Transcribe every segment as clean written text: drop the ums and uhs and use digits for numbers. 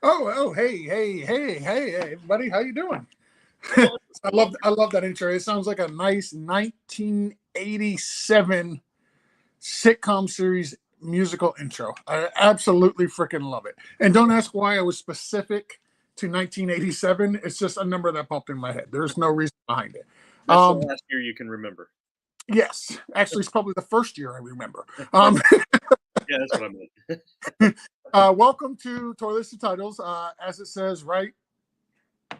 Hey, everybody, how you doing? Well, I love that intro. It sounds like a nice 1987 sitcom series musical intro. I absolutely freaking love it. And don't ask why I was specific to 1987. It's just a number that popped in my head. There's no reason behind it. that's the Um, last year you can remember. yes, actually, it's probably the first year I remember. Um, Yeah, that's what I meant. welcome to Toilets and Titles. As it says right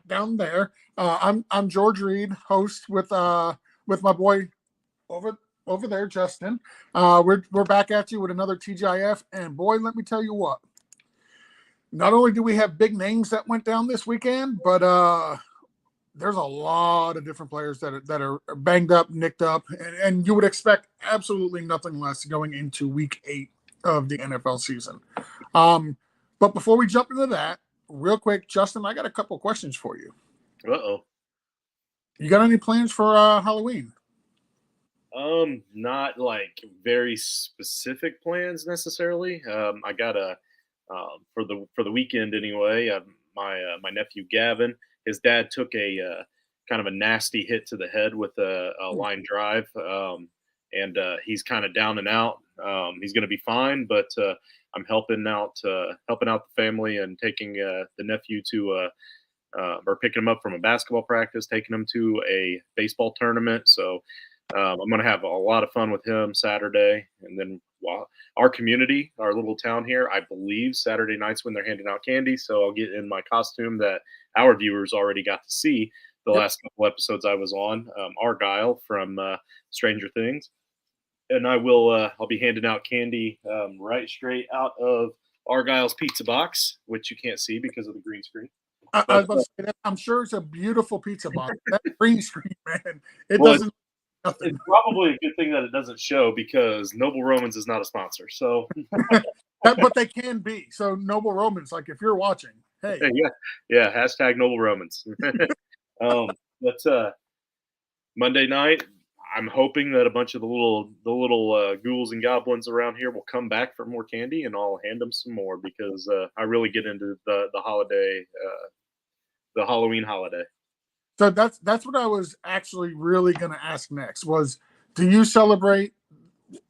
down there. I'm George Reed, host with my boy over over there, Justin. We're back at you with another TGIF, and boy, let me tell you what. Not only do we have big names that went down this weekend, but there's a lot of different players that are banged up, nicked up, and you would expect absolutely nothing less going into Week 8 of the NFL season. But before we jump into that, real quick, Justin, I got a couple questions for you. Uh-oh. You got any plans for Halloween? Not like very specific plans necessarily. I got a for the weekend anyway. My nephew Gavin, his dad took a kind of a nasty hit to the head with a line drive, and he's kind of down and out. He's going to be fine, but I'm helping out the family and taking the nephew to or picking him up from a basketball practice, taking him to a baseball tournament. So I'm going to have a lot of fun with him Saturday. And then our community, our little town here, I believe Saturday nights when they're handing out candy. So I'll get in my costume that our viewers already got to see the last couple episodes I was on, Argyle from Stranger Things. And I'll be handing out candy right straight out of Argyle's pizza box, which you can't see because of the green screen. I was about to say that. I'm sure it's a beautiful pizza box. That green screen, man, it Well, doesn't. Nothing. It's probably a good thing that it doesn't show because Noble Romans is not a sponsor. So, But they can be. So Noble Romans, like if you're watching, hey, yeah, hashtag Noble Romans. But Monday night, I'm hoping that a bunch of the little ghouls and goblins around here will come back for more candy, and I'll hand them some more because I really get into the holiday, the Halloween holiday. so that's what I was actually really going to ask next. Was do you celebrate?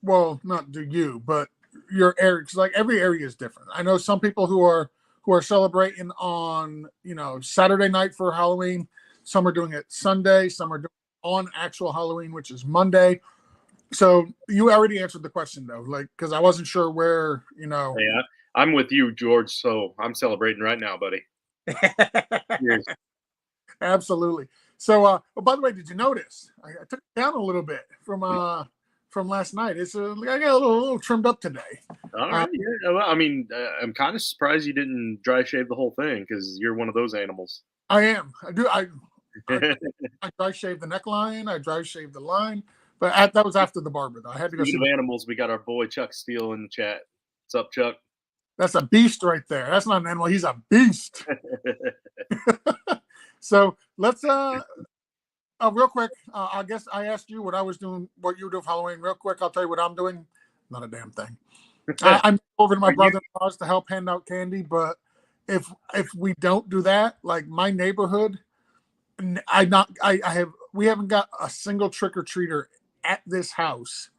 Well, not do you, but your area. 'Cause like every area is different. I know some people who are celebrating on Saturday night for Halloween. Some are doing it Sunday. Some are doing it on actual Halloween, which is Monday. So you already answered the question though, like because I wasn't sure where. Yeah, I'm with you, George. So I'm celebrating right now, buddy. Cheers. Absolutely. So, by the way, did you notice I took it down a little bit from last night? It's I got a little trimmed up today. All right. Yeah. Well, I mean, I'm kind of surprised you didn't dry shave the whole thing because you're one of those animals. I am. I do. I dry shave the neckline. I dry shave the line, but that was after the barber. Though I had to go see. Speaking of animals, we got our boy Chuck Steele in the chat. What's up, Chuck? That's a beast right there. That's not an animal. He's a beast. So let's real quick. I guess I asked you what I was doing, what you were doing for Halloween. Real quick, I'll tell you what I'm doing. Not a damn thing. I'm over to my brother-in-law's to help hand out candy, but if we don't do that, like my neighborhood, we haven't got a single trick or treater at this house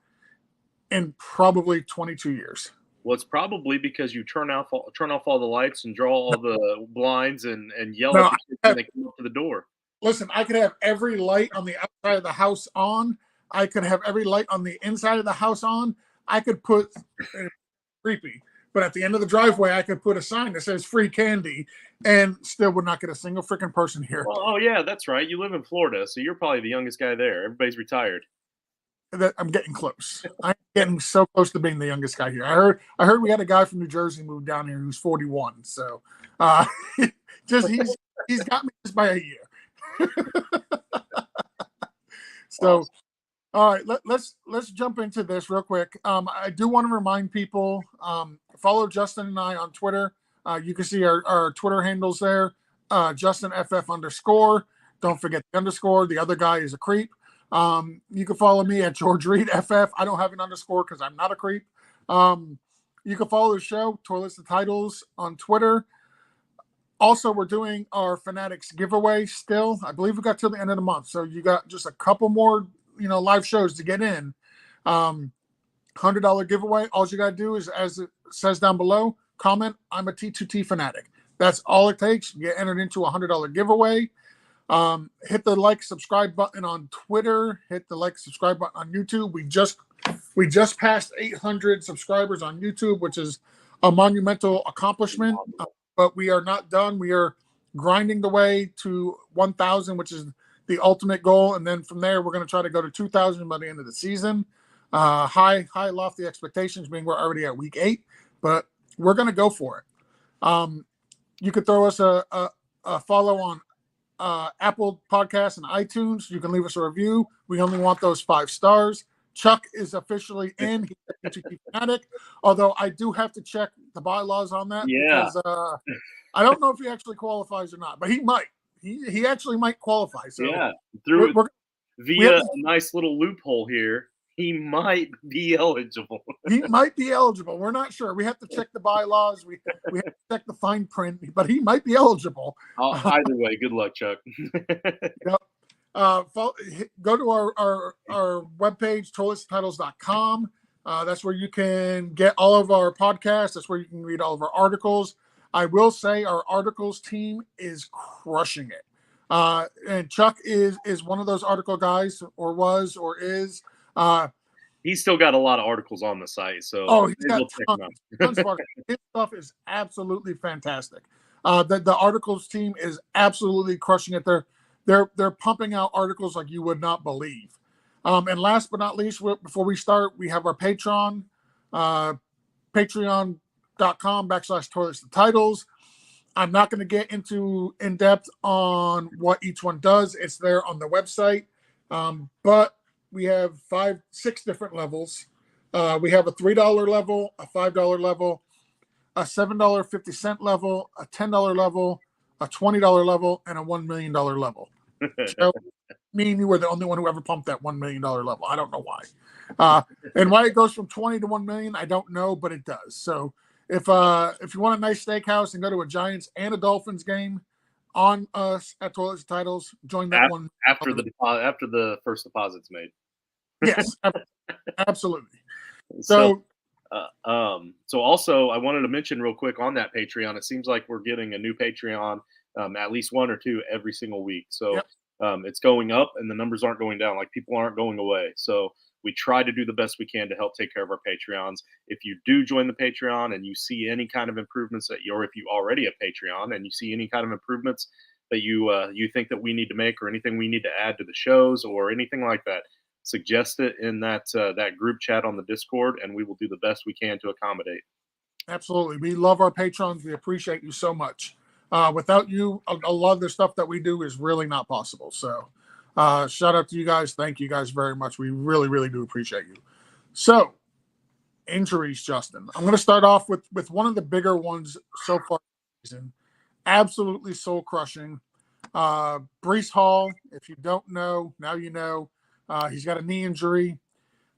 in probably 22 years. Well, it's probably because you turn off all the lights and draw all the blinds and yell at the kids when they come up to the door. Listen, I could have every light on the outside of the house on. I could have every light on the inside of the house on. I could put creepy, but at the end of the driveway, I could put a sign that says free candy and still would not get a single freaking person here. Well, oh yeah, that's right. You live in Florida, so you're probably the youngest guy there. Everybody's retired. I'm getting close. I'm getting so close to being the youngest guy here. I heard we had a guy from New Jersey move down here who's 41. So just he's got me just by a year. So awesome. All right, let's jump into this real quick. I do want to remind people, follow Justin and I on Twitter. You can see our Twitter handles there, JustinFF_. Don't forget the underscore. The other guy is a creep. You can follow me at George Reed FF. I don't have an underscore because I'm not a creep. You can follow the show, Toilets and Titles, on Twitter. Also, we're doing our Fanatics giveaway still. I believe we got till the end of the month. So you got just a couple more, live shows to get in. $100 giveaway. All you got to do is, as it says down below, comment, I'm a T2T fanatic. That's all it takes. You get entered into a $100 giveaway. Hit the like, subscribe button on Twitter. Hit the like, subscribe button on YouTube. We just passed 800 subscribers on YouTube, which is a monumental accomplishment. But we are not done. We are grinding the way to 1,000, which is the ultimate goal. And then from there, we're going to try to go to 2,000 by the end of the season. High, lofty expectations, being we're already at week 8, but we're going to go for it. You could throw us a follow on Apple Podcasts and iTunes. You can leave us a review. We only want those 5 stars. Chuck is officially in. He's a TGIF fanatic, although I do have to check the bylaws on that because I don't know if he actually qualifies or not, but he might. He actually might qualify. So yeah, via a nice little loophole here, he might be eligible. He might be eligible. We're not sure. We have to check the bylaws. We have to check the fine print, but he might be eligible. Either way, good luck, Chuck. Yep. Go to our webpage, toiletstitles.com. That's where you can get all of our podcasts. That's where you can read all of our articles. I will say our articles team is crushing it. And Chuck is one of those article guys, or was, or is. He's still got a lot of articles on the site. So he's got tons of articles. His stuff is absolutely fantastic. The articles team is absolutely crushing it. They're pumping out articles like you would not believe. And last but not least, before we start, we have our Patreon, patreon.com/toilets-to-titles. I'm not going to get in depth on what each one does. It's there on the website. But we have 6 different levels. We have a $3 level, a $5 level, a $7.50 level, a $10 level, a $20 level, and a $1 million level. So, me and you were the only one who ever pumped that $1 million level. I don't know why. And why it goes from 20 to 1 million, I don't know, but it does. So if you want a nice steakhouse and go to a Giants and a Dolphins game on us at Toilets and Titles, join that one after the first deposit's made. Yes, absolutely. So also I wanted to mention real quick on that Patreon. It seems like we're getting a new Patreon, at least 1 or 2 every single week. So yep. It's going up and the numbers aren't going down. Like, people aren't going away. So we try to do the best we can to help take care of our Patreons. If you do join the Patreon and you see any kind of improvements or if you already have Patreon and you see any kind of improvements that you think that we need to make, or anything we need to add to the shows or anything like that, suggest it in that group chat on the Discord, and we will do the best we can to accommodate. Absolutely. We love our patrons. We appreciate you so much. Without you, a lot of the stuff that we do is really not possible. So shout out to you guys. Thank you guys very much. We really, really do appreciate you. So, injuries, Justin. I'm going to start off with one of the bigger ones so far this season. Absolutely soul-crushing. Breece Hall, if you don't know, now you know. He's got a knee injury.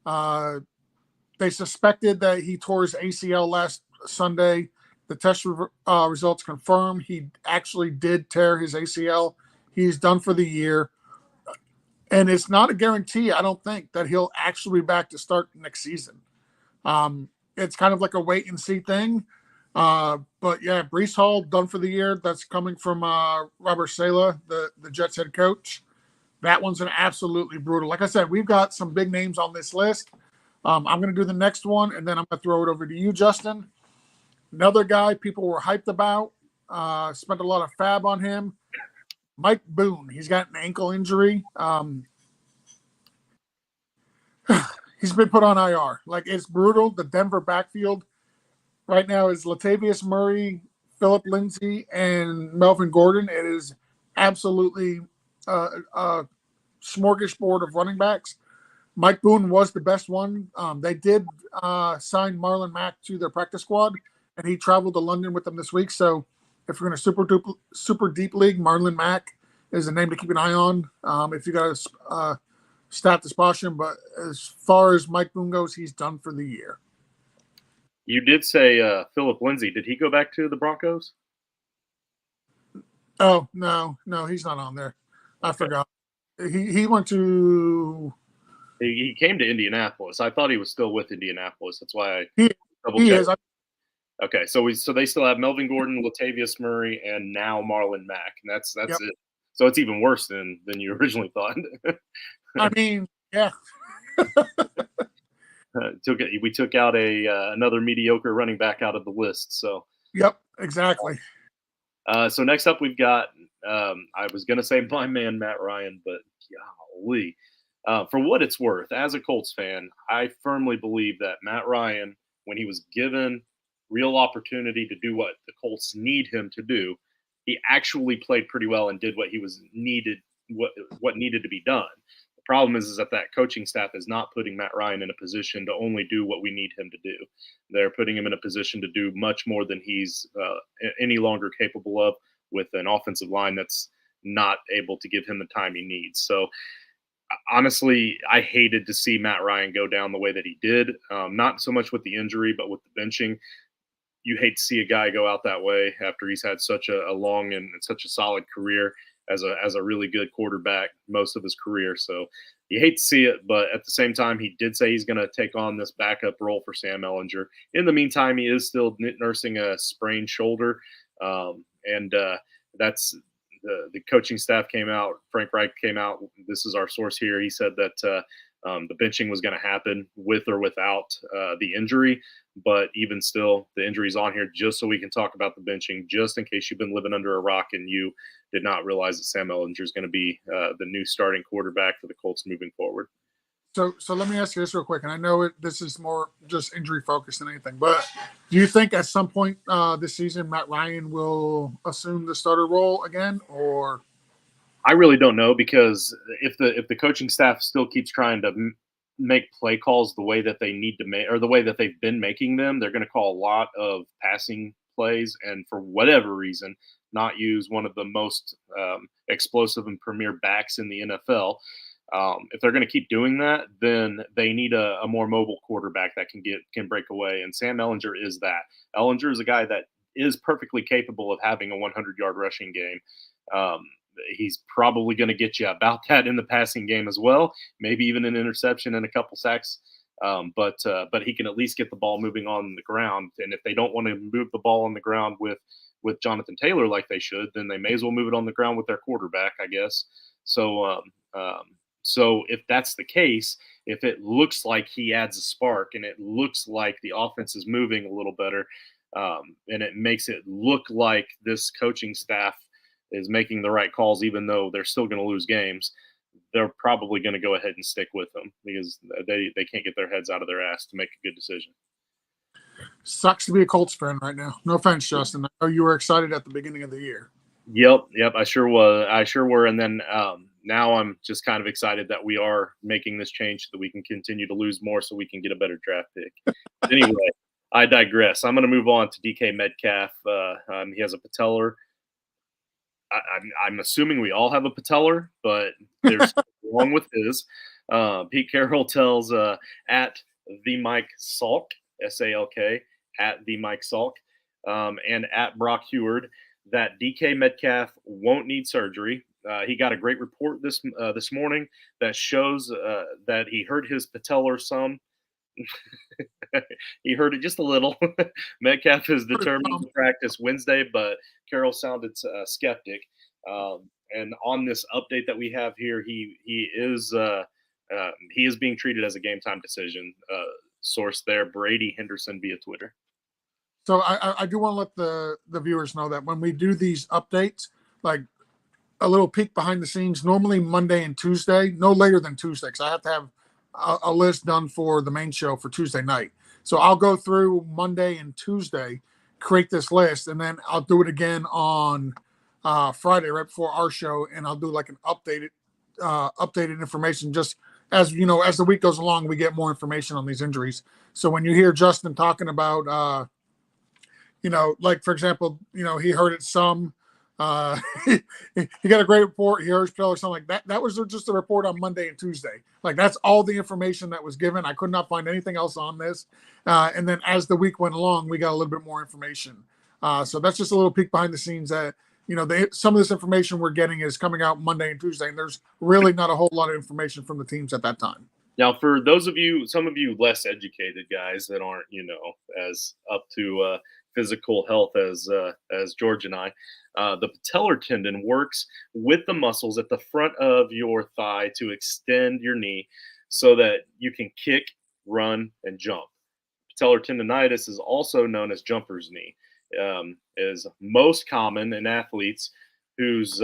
They suspected that he tore his ACL last Sunday. The test results confirm he actually did tear his ACL. He's done for the year. And it's not a guarantee, I don't think, that he'll actually be back to start next season. It's kind of like a wait-and-see thing. But, yeah, Breece Hall done for the year. That's coming from Robert Saleh, the Jets head coach. That one's an absolutely brutal. Like I said, we've got some big names on this list. I'm going to do the next one, and then I'm going to throw it over to you, Justin. Another guy people were hyped about, spent a lot of fab on him, Mike Boone. He's got an ankle injury. He's been put on IR. Like, it's brutal. The Denver backfield right now is Latavius Murray, Philip Lindsay, and Melvin Gordon. It is absolutely a smorgasbord of running backs. Mike Boone was the best one. They did sign Marlon Mack to their practice squad, and he traveled to London with them this week. So if you're in a super deep league, Marlon Mack is a name to keep an eye on if you got a stat to spot him. But as far as Mike Boone goes, he's done for the year. You did say Philip Lindsay. Did he go back to the Broncos? Oh no, he's not on there. I forgot. He went to He came to Indianapolis. I thought he was still with Indianapolis. That's why I he double he checked. is. Okay, so they still have Melvin Gordon, Latavius Murray, and now Marlon Mack, and that's Yep. it. So it's even worse than you originally thought. I mean, yeah. We took out another mediocre running back out of the list. So Yep. Exactly. so next up we've got I was gonna say my man Matt Ryan, but golly, for what it's worth, as a Colts fan, I firmly believe that Matt Ryan, when he was given real opportunity to do what the Colts need him to do, he actually played pretty well and did what he was needed what needed to be done. The problem is that coaching staff is not putting Matt Ryan in a position to only do what we need him to do. They're putting him in a position to do much more than he's any longer capable of, with an offensive line that's not able to give him the time he needs. So honestly, I hated to see Matt Ryan go down the way that he did. Not so much with the injury, but with the benching. You hate to see a guy go out that way after he's had such a long and such a solid career as a really good quarterback most of his career. So you hate to see it, but at the same time, he did say he's going to take on this backup role for Sam Ellinger. In the meantime, he is still nursing a sprained shoulder, and that's the coaching staff came out. Frank Reich came out. This is our source here. He said that the benching was going to happen with or without the injury. But even still, the injury's on here just so we can talk about the benching, just in case you've been living under a rock and you did not realize that Sam Ellinger is going to be the new starting quarterback for the Colts moving forward. So let me ask you this real quick, and I know this is more just injury focused than anything, but do you think at some point this season Matt Ryan will assume the starter role again, or? I really don't know, because if the coaching staff still keeps trying to make play calls the way that they need to make, or the way that they've been making them, they're going to call a lot of passing plays, and for whatever reason, not use one of the most explosive and premier backs in the NFL. If they're going to keep doing that, then they need a more mobile quarterback that can break away, and Sam Ellinger is that. Ellinger is a guy that is perfectly capable of having a 100-yard rushing game. He's probably going to get you about that in the passing game as well, maybe even an interception and a couple sacks. But he can at least get the ball moving on the ground. And if they don't want to move the ball on the ground with Jonathan Taylor like they should, then they may as well move it on the ground with their quarterback, I guess. So so if that's the case, if it looks like he adds a spark and it looks like the offense is moving a little better, and it makes it look like this coaching staff is making the right calls, even though they're still going to lose games, they're probably going to go ahead and stick with them, because they can't get their heads out of their ass to make a good decision. Sucks to be a Colts fan right now. No offense, Justin. I know you were excited at the beginning of the year. Yep, I sure was. I sure were. And then now I'm just kind of excited that we are making this change so that we can continue to lose more, so we can get a better draft pick. Anyway, I digress. I'm going to move on to DK Metcalf. He has a patellar. I'm assuming we all have a patellar, but there's wrong with his. Pete Carroll tells at the Mike Salk, SALK, at the Mike Salk, and at Brock Heward, that DK Metcalf won't need surgery. He got a great report this morning that shows that he hurt his patellar some. He heard it just a little. Metcalf is determined to practice Wednesday, but Carroll sounded skeptic. And on this update that we have here, he is being treated as a game time decision. Source there, Brady Henderson via Twitter. So I do want to let the viewers know that when we do these updates, like a little peek behind the scenes, normally Monday and Tuesday, no later than Tuesday, because I have to have a list done for the main show for Tuesday night. So I'll go through Monday and Tuesday, create this list, and then I'll do it again on Friday right before our show, and I'll do like an updated information. Just as you know, as the week goes along, we get more information on these injuries. So when you hear Justin talking about, like for example, he heard it some. He got a great report. He heard or something like that. That was just a report on Monday and Tuesday. Like that's all the information that was given. I could not find anything else on this. And then as the week went along, we got a little bit more information. So that's just a little peek behind the scenes that some of this information we're getting is coming out Monday and Tuesday, and there's really not a whole lot of information from the teams at that time. Now, for those of you, some of you less educated guys that aren't, as up to physical health as George and I, the patellar tendon works with the muscles at the front of your thigh to extend your knee so that you can kick, run, and jump. Patellar tendonitis is also known as jumper's knee. Is most common in athletes whose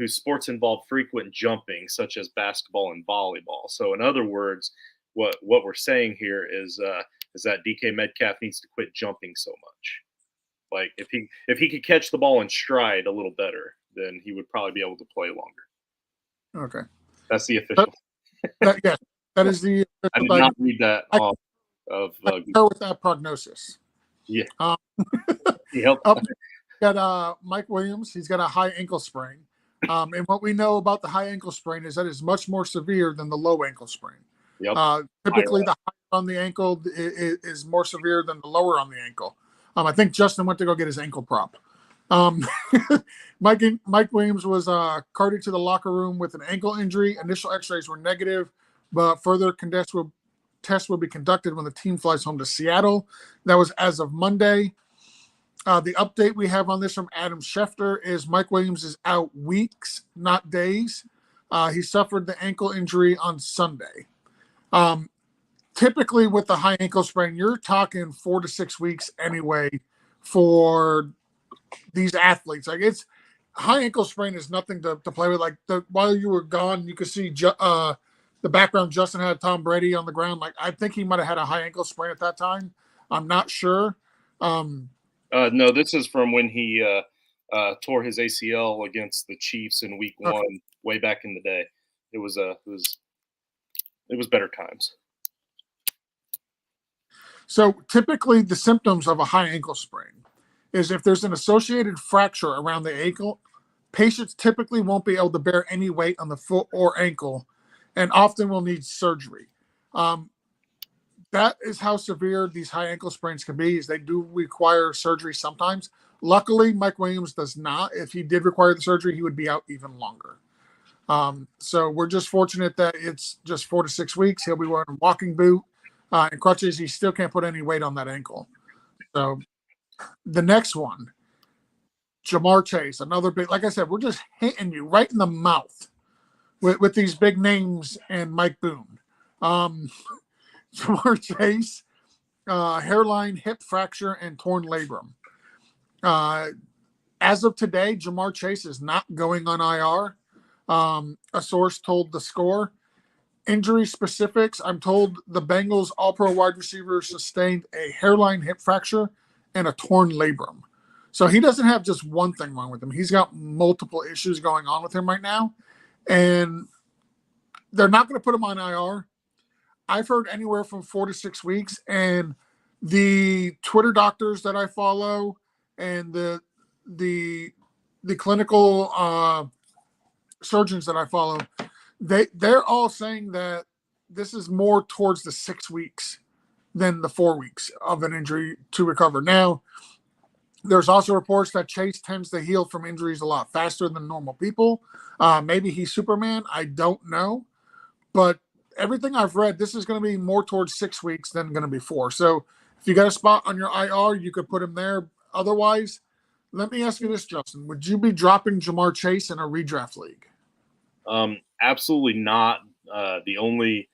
sports involve frequent jumping, such as basketball and volleyball. So, in other words, what we're saying here is that DK Metcalf needs to quit jumping so much. Like if he could catch the ball in stride a little better, then he would probably be able to play longer. Okay, that's the official. Yes, that is the. I did not read that off of. With that prognosis. Yeah. He got Mike Williams. He's got a high ankle sprain. And what we know about the high ankle sprain is that it's much more severe than the low ankle sprain. Yep. Typically, the high on the ankle is more severe than the lower on the ankle. I think Justin went to go get his ankle prop. Mike Williams was carted to the locker room with an ankle injury. Initial x-rays were negative, but further tests will be conducted when the team flies home to Seattle. That was as of Monday. The update we have on this from Adam Schefter is Mike Williams is out weeks, not days. He suffered the ankle injury on Sunday. Typically with the high ankle sprain, you're talking 4 to 6 weeks anyway for these athletes. Like high ankle sprain is nothing to play with. Like while you were gone, you could see the background. Justin had Tom Brady on the ground. Like I think he might have had a high ankle sprain at that time. I'm not sure. No, this is from when he tore his ACL against the Chiefs in Week 1, way back in the day. It was better times. So typically, the symptoms of a high ankle sprain is if there's an associated fracture around the ankle, patients typically won't be able to bear any weight on the foot or ankle, and often will need surgery. That is how severe these high ankle sprains can be. Is they do require surgery sometimes. Luckily, Mike Williams does not. If he did require the surgery, he would be out even longer. So we're just fortunate that it's just 4 to 6 weeks. He'll be wearing a walking boot and crutches. He still can't put any weight on that ankle. So the next one, Jamar Chase, another big. Like I said, we're just hitting you right in the mouth with these big names and Mike Boone. Jamar Chase, hairline, hip fracture, and torn labrum. As of today, Jamar Chase is not going on IR. A source told The Score. Injury specifics, I'm told the Bengals all-pro wide receiver sustained a hairline hip fracture and a torn labrum. So he doesn't have just one thing wrong with him. He's got multiple issues going on with him right now. And they're not going to put him on IR. I've heard anywhere from 4 to 6 weeks. And the Twitter doctors that I follow and the clinical surgeons that I follow, they're all saying that this is more towards the 6 weeks than the 4 weeks of an injury to recover. Now, there's also reports that Chase tends to heal from injuries a lot faster than normal people. Maybe he's Superman. I don't know. But everything I've read, this is going to be more towards 6 weeks than going to be 4. So if you got a spot on your IR, you could put him there. Otherwise, let me ask you this, Justin. Would you be dropping Jamar Chase in a redraft league? Absolutely not. The only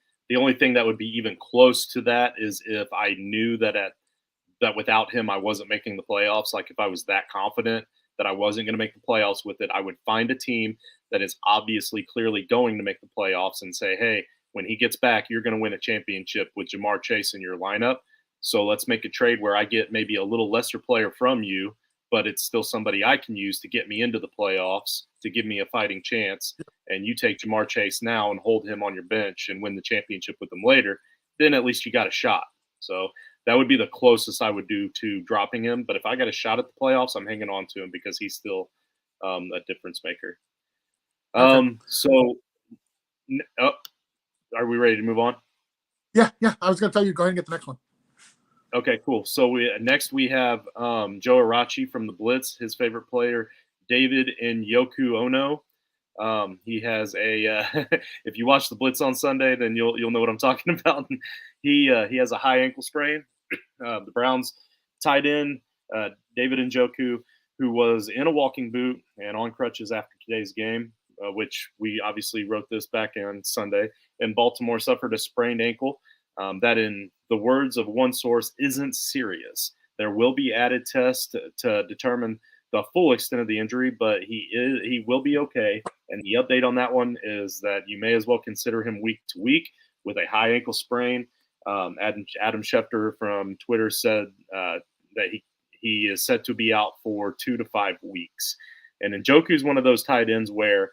thing that would be even close to that is if I knew that without him I wasn't making the playoffs. Like if I was that confident that I wasn't going to make the playoffs with it, I would find a team that is obviously clearly going to make the playoffs and say, hey, when he gets back, you're going to win a championship with Jamar Chase in your lineup. So let's make a trade where I get maybe a little lesser player from you, but it's still somebody I can use to get me into the playoffs, to give me a fighting chance. And you take Jamar Chase now and hold him on your bench and win the championship with him later, then at least you got a shot. So that would be the closest I would do to dropping him. But if I got a shot at the playoffs, I'm hanging on to him because he's still a difference maker. Okay. Are we ready to move on? Yeah. I was going to tell you, go ahead and get the next one. Okay, cool. So next we have Joe Arachi from the Blitz, his favorite player, David Njoku Ono. He has a if you watch the Blitz on Sunday, then you'll know what I'm talking about. He has a high ankle sprain. The Browns tight end David Njoku, who was in a walking boot and on crutches after today's game, which we obviously wrote this back on Sunday, and Baltimore suffered a sprained ankle. That, in the words of one source, isn't serious. There will be added tests to determine the full extent of the injury, but he will be okay. And the update on that one is that you may as well consider him week to week with a high ankle sprain. Adam Schefter from Twitter said that he is set to be out for 2 to 5 weeks. And Njoku is one of those tight ends where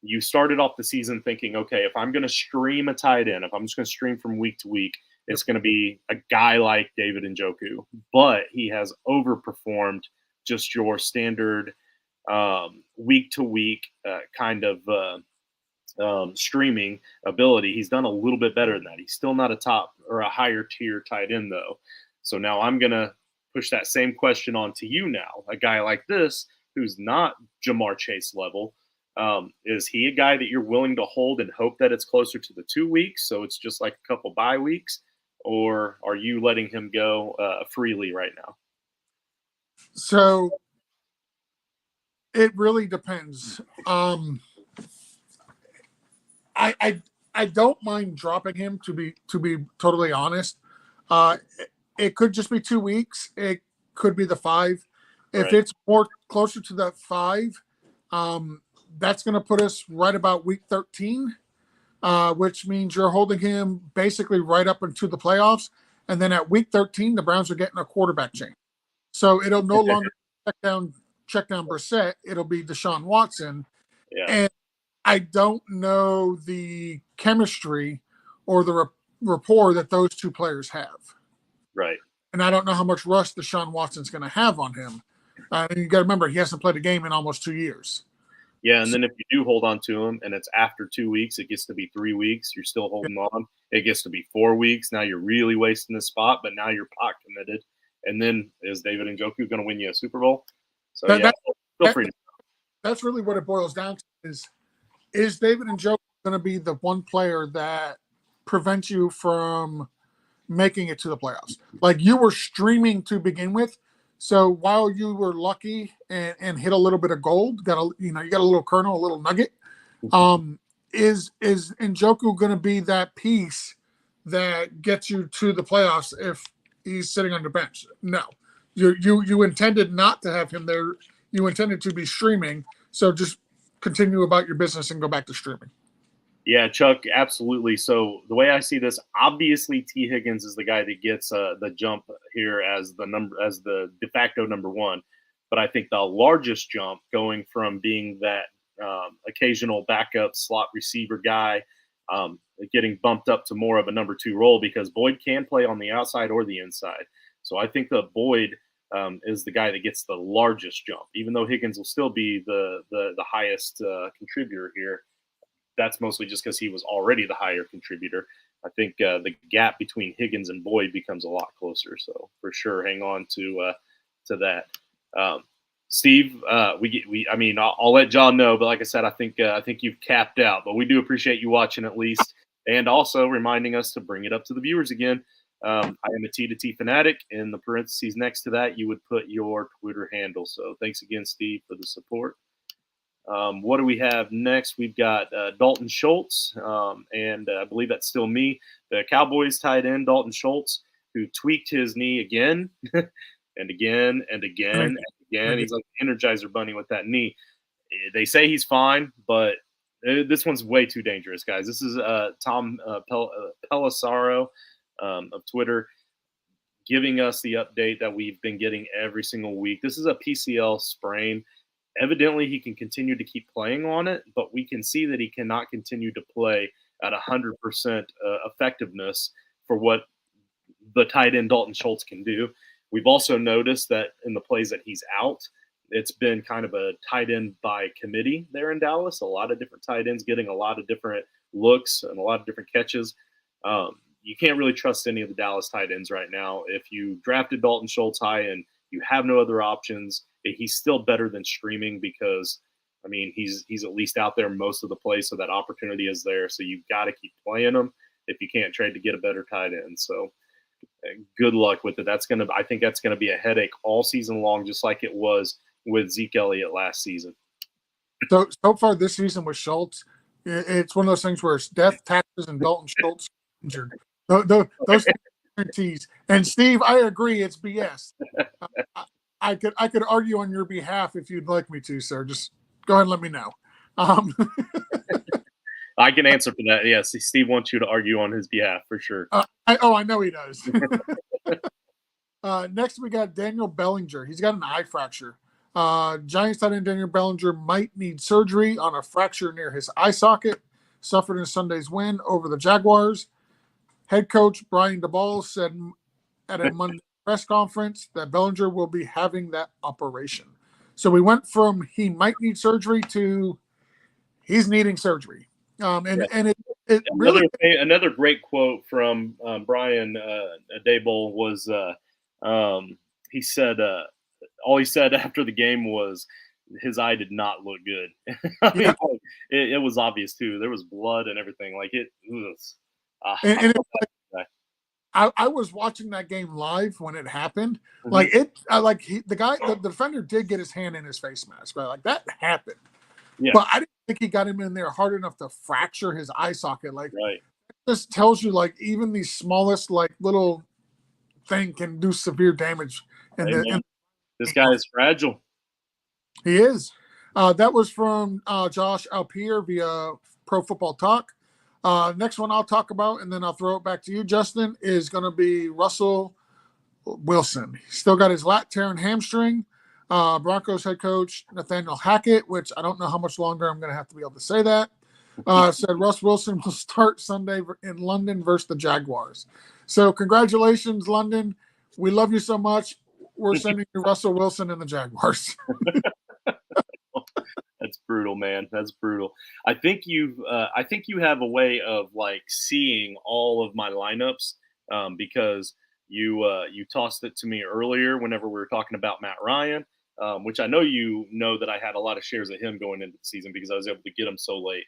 you started off the season thinking, okay, if I'm going to stream a tight end, if I'm just going to stream from week to week, it's going to be a guy like David Njoku. But he has overperformed just your standard week to week kind of streaming ability. He's done a little bit better than that. He's still not a top or a higher tier tight end, though. So now I'm going to push that same question on to you now. A guy like this who's not Jamar Chase level, is he a guy that you're willing to hold and hope that it's closer to the 2 weeks, so it's just like a couple bye weeks, or are you letting him go freely right now? So it really depends. I don't mind dropping him, to be totally honest. It could just be 2 weeks. It could be the 5. If Right. it's more closer to that 5, that's going to put us right about week 13, which means you're holding him basically right up into the playoffs. And then at week 13, the Browns are getting a quarterback change. So it'll no longer check down Brissett. It'll be Deshaun Watson. Yeah. And I don't know the chemistry or the rapport that those two players have. Right. And I don't know how much rust Deshaun Watson's going to have on him. And you got to remember, he hasn't played a game in almost 2 years. Yeah, and then if you do hold on to him and it's after 2 weeks, it gets to be 3 weeks. You're still holding on. It gets to be 4 weeks. Now you're really wasting the spot, but now you're pot committed. And then is David Njoku going to win you a Super Bowl? So, feel free to. That's really what it boils down to is David Njoku going to be the one player that prevents you from making it to the playoffs? Like, you were streaming to begin with. So while you were lucky and hit a little bit of gold, you got a little kernel, a little nugget. Is Njoku going to be that piece that gets you to the playoffs if he's sitting on the bench? No, you intended not to have him there. You intended to be streaming. So just continue about your business and go back to streaming. Yeah, Chuck, absolutely. So the way I see this, obviously T. Higgins is the guy that gets the jump here as the de facto number one. But I think the largest jump, going from being that occasional backup slot receiver guy, getting bumped up to more of a number 2 role, because Boyd can play on the outside or the inside. So I think that Boyd is the guy that gets the largest jump, even though Higgins will still be the highest contributor here. That's mostly just because he was already the higher contributor. I think the gap between Higgins and Boyd becomes a lot closer. So for sure, hang on to that. Steve, I'll let John know, but like I said, I think you've capped out. But we do appreciate you watching at least, and also reminding us to bring it up to the viewers again. I am a T2T fanatic. In the parentheses next to that, you would put your Twitter handle. So thanks again, Steve, for the support. What do we have next? We've got Dalton Schultz, and I believe that's still me, the Cowboys tight end, Dalton Schultz, who tweaked his knee again and again and again and again. He's like an Energizer Bunny with that knee. They say he's fine, but this one's way too dangerous, guys. This is Tom Pelissaro of Twitter giving us the update that we've been getting every single week. This is a PCL sprain. Evidently, he can continue to keep playing on it, but we can see that he cannot continue to play at 100% effectiveness for what the tight end Dalton Schultz can do. We've also noticed that in the plays that he's out, it's been kind of a tight end by committee there in Dallas. A lot of different tight ends getting a lot of different looks and a lot of different catches. You can't really trust any of the Dallas tight ends right now. If you drafted Dalton Schultz high in You have no other options. He's still better than streaming because, I mean, he's at least out there most of the play, so that opportunity is there. So you've got to keep playing him if you can't trade to get a better tight end. So good luck with it. I think that's gonna be a headache all season long, just like it was with Zeke Elliott last season. So far this season with Schultz, it's one of those things where it's death, taxes, and Dalton Schultz injured. Those guarantees. And Steve, I agree, it's BS. I could argue on your behalf if you'd like me to, sir. Just go ahead and let me know. I can answer for that. Yes, Steve wants you to argue on his behalf for sure. I know he does. Next, we got Daniel Bellinger. He's got an eye fracture. Giants tight end Daniel Bellinger might need surgery on a fracture near his eye socket, suffered in Sunday's win over the Jaguars. Head coach Brian DeBall said at a Monday press conference that Bellinger will be having that operation. So we went from he might need surgery to he's needing surgery. And it really another great quote from Brian Daboll was he said all he said after the game was his eye did not look good. I mean, it was obvious too. There was blood and everything. Like it was. And I was watching that game live when it happened. Mm-hmm. Like the defender did get his hand in his face mask, right? Like that happened. Yeah. But I didn't think he got him in there hard enough to fracture his eye socket. Like, right. This tells you, like, even the smallest, like, little thing can do severe damage. And this guy is fragile. He is. That was from Josh Alpier via Pro Football Talk. Next one I'll talk about, and then I'll throw it back to you, Justin, is going to be Russell Wilson. He's still got his lat tear and hamstring. Broncos head coach Nathaniel Hackett, which I don't know how much longer I'm going to have to be able to say that, said Russ Wilson will start Sunday in London versus the Jaguars. So congratulations, London. We love you so much. We're sending you Russell Wilson and the Jaguars. That's brutal, man. That's brutal. I think you have a way of like seeing all of my lineups because you tossed it to me earlier whenever we were talking about Matt Ryan. Which I know that I had a lot of shares of him going into the season because I was able to get him so late.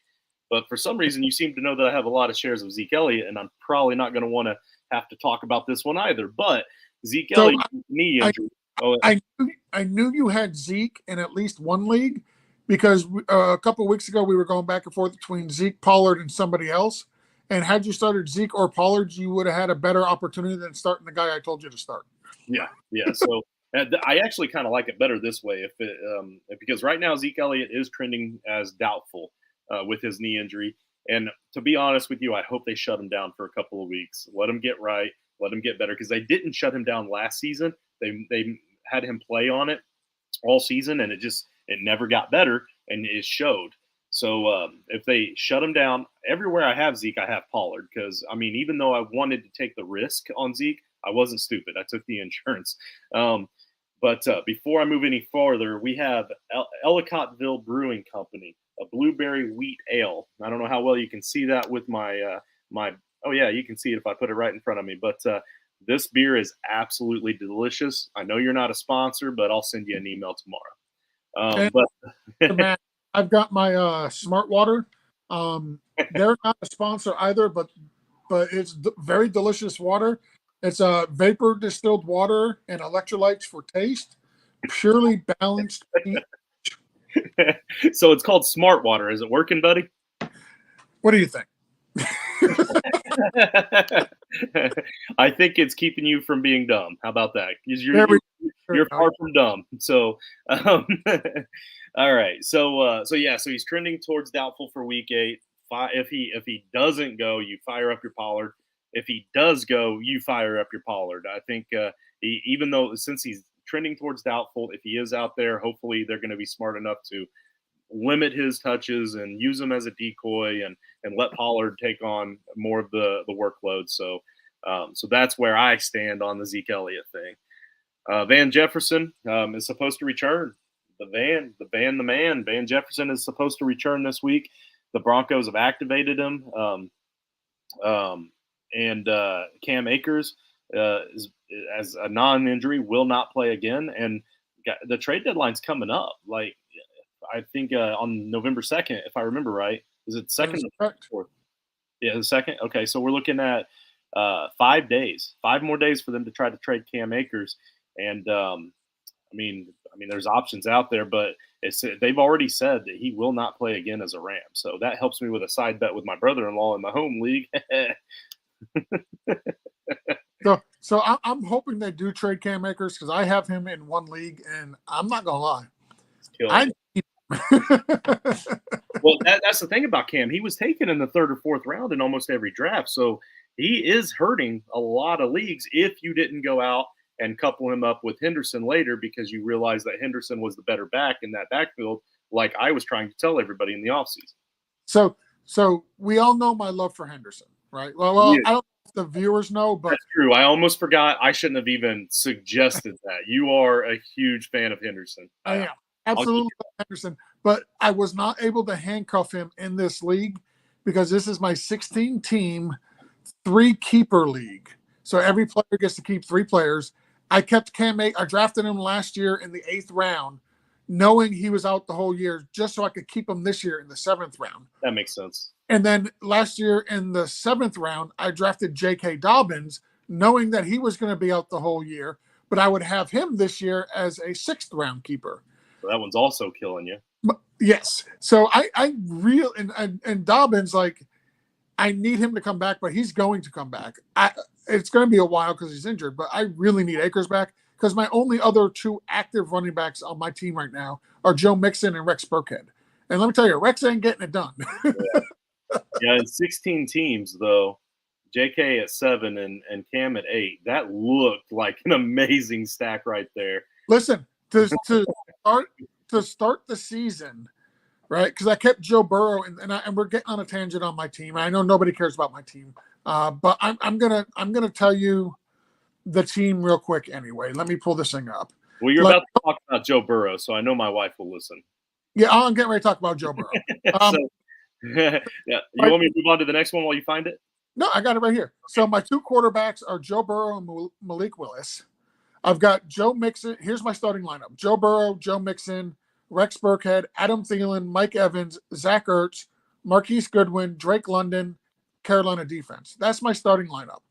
But for some reason, you seem to know that I have a lot of shares of Zeke Elliott, and I'm probably not going to want to have to talk about this one either. But Zeke Elliott, knee injury. I knew you had Zeke in at least one league because a couple of weeks ago we were going back and forth between Zeke, Pollard, and somebody else. And had you started Zeke or Pollard, you would have had a better opportunity than starting the guy I told you to start. Yeah. So I actually kind of like it better this way, because right now Zeke Elliott is trending as doubtful with his knee injury. And to be honest with you, I hope they shut him down for a couple of weeks. Let him get right. Let him get better because they didn't shut him down last season. They had him play on it all season, and it never got better, and it showed. So if they shut him down, everywhere I have Zeke, I have Pollard because, I mean, even though I wanted to take the risk on Zeke, I wasn't stupid. I took the insurance. But before I move any farther, we have Ellicottville Brewing Company, a blueberry wheat ale. I don't know how well you can see that with my oh yeah, you can see it if I put it right in front of me. But this beer is absolutely delicious. I know you're not a sponsor, but I'll send you an email tomorrow. Matt, I've got my Smart Water. They're not a sponsor either, but it's very delicious water. It's a vapor distilled water and electrolytes for taste, purely balanced. So it's called Smart Water. Is it working, buddy? What do you think? I think it's keeping you from being dumb. How about that? You're far from dumb. So, all right. So he's trending towards doubtful for week 8. If he doesn't go, you fire up your Pollard. If he does go, you fire up your Pollard. I think even though since he's trending towards doubtful, if he is out there, hopefully they're going to be smart enough to limit his touches and use him as a decoy and let Pollard take on more of the workload. So that's where I stand on the Zeke Elliott thing. Van Jefferson is supposed to return. The man. Van Jefferson is supposed to return this week. The Broncos have activated him. And Cam Akers as a non-injury, will not play again. And the trade deadline's coming up. Like I think on November 2nd, if I remember right. Is it That is second or correct. fourth? Yeah, the second. Okay, so we're looking at 5 days, 5 more days for them to try to trade Cam Akers, and there's options out there, but they've already said that he will not play again as a Ram. So that helps me with a side bet with my brother-in-law in my home league. I'm hoping they do trade Cam Akers because I have him in one league, and I'm not gonna lie, Killing I. it. Well, that's the thing about Cam. He was taken in the third or fourth round in almost every draft, so he is hurting a lot of leagues if you didn't go out and couple him up with Henderson later because you realized that Henderson was the better back in that backfield, like I was trying to tell everybody in the offseason. So we all know my love for Henderson, right? Well, Yeah. I don't know if the viewers know, but That's true. I almost forgot. I shouldn't have even suggested that. You are a huge fan of Henderson. I am absolutely Henderson, but I was not able to handcuff him in this league because this is my 16-team, 3-keeper league. So every player gets to keep 3 players. I kept Cam. I drafted him last year in the 8th round, knowing he was out the whole year, just so I could keep him this year in the 7th round. That makes sense. And then last year in the 7th round, I drafted J.K. Dobbins, knowing that he was going to be out the whole year, but I would have him this year as a 6th round keeper. So that one's also killing you. Yes. So I really and Dobbins, like, I need him to come back, but he's going to come back. It's going to be a while because he's injured, but I really need Akers back because my only other 2 active running backs on my team right now are Joe Mixon and Rex Burkhead. And let me tell you, Rex ain't getting it done. Yeah, in 16 teams, though, JK at 7 and Cam at 8, that looked like an amazing stack right there. Listen, to start the season, right? Because I kept Joe Burrow, and we're getting on a tangent on my team. I know nobody cares about my team, but I'm gonna tell you the team real quick anyway. Let me pull this thing up. Well, you're about to talk about Joe Burrow, so I know my wife will listen. Yeah, I'm getting ready to talk about Joe Burrow. Yeah, you want me to move on to the next one while you find it? No, I got it right here. So my 2 quarterbacks are Joe Burrow and Malik Willis. I've got Joe Mixon. Here's my starting lineup: Joe Burrow, Joe Mixon, Rex Burkhead, Adam Thielen, Mike Evans, Zach Ertz, Marquise Goodwin, Drake London, Carolina defense. That's my starting lineup.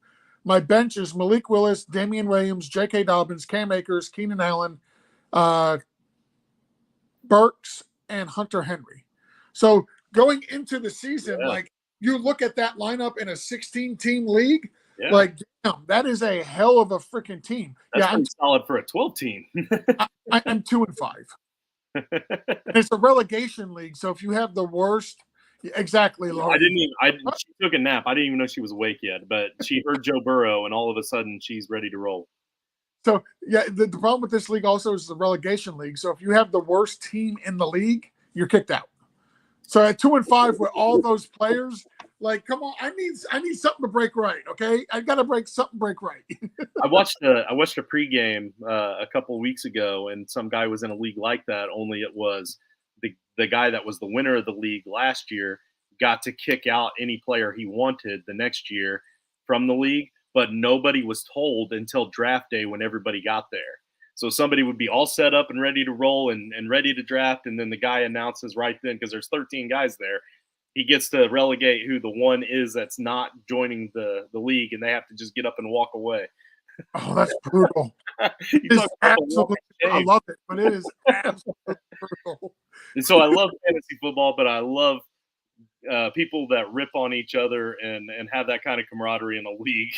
My bench is Malik Willis, Damian Williams, J.K. Dobbins, Cam Akers, Keenan Allen, Burks, and Hunter Henry. So going into the season, like, you look at that lineup in a 16-team league, like, damn, that is a hell of a freaking team. That's pretty solid for a 12 team. I'm 2-5. It's a relegation league, so if you have the worst, exactly, Laurie. She took a nap. I didn't even know she was awake yet, but she heard Joe Burrow, and all of a sudden she's ready to roll. So yeah, the problem with this league also is the relegation league. So if you have the worst team in the league, you're kicked out. So at 2-5 with all those players, like, come on, I need something to break right. Okay, I got to break right. I watched a pregame a couple of weeks ago, and some guy was in a league like that. Only it was the guy that was the winner of the league last year got to kick out any player he wanted the next year from the league, but nobody was told until draft day when everybody got there. So somebody would be all set up and ready to roll and ready to draft, and then the guy announces right then, because there's 13 guys there, he gets to relegate who the one is that's not joining the league, and they have to just get up and walk away. Oh, that's brutal. Absolutely, I love it, but it is absolutely brutal. And so I love fantasy football, but I love people that rip on each other and have that kind of camaraderie in the league,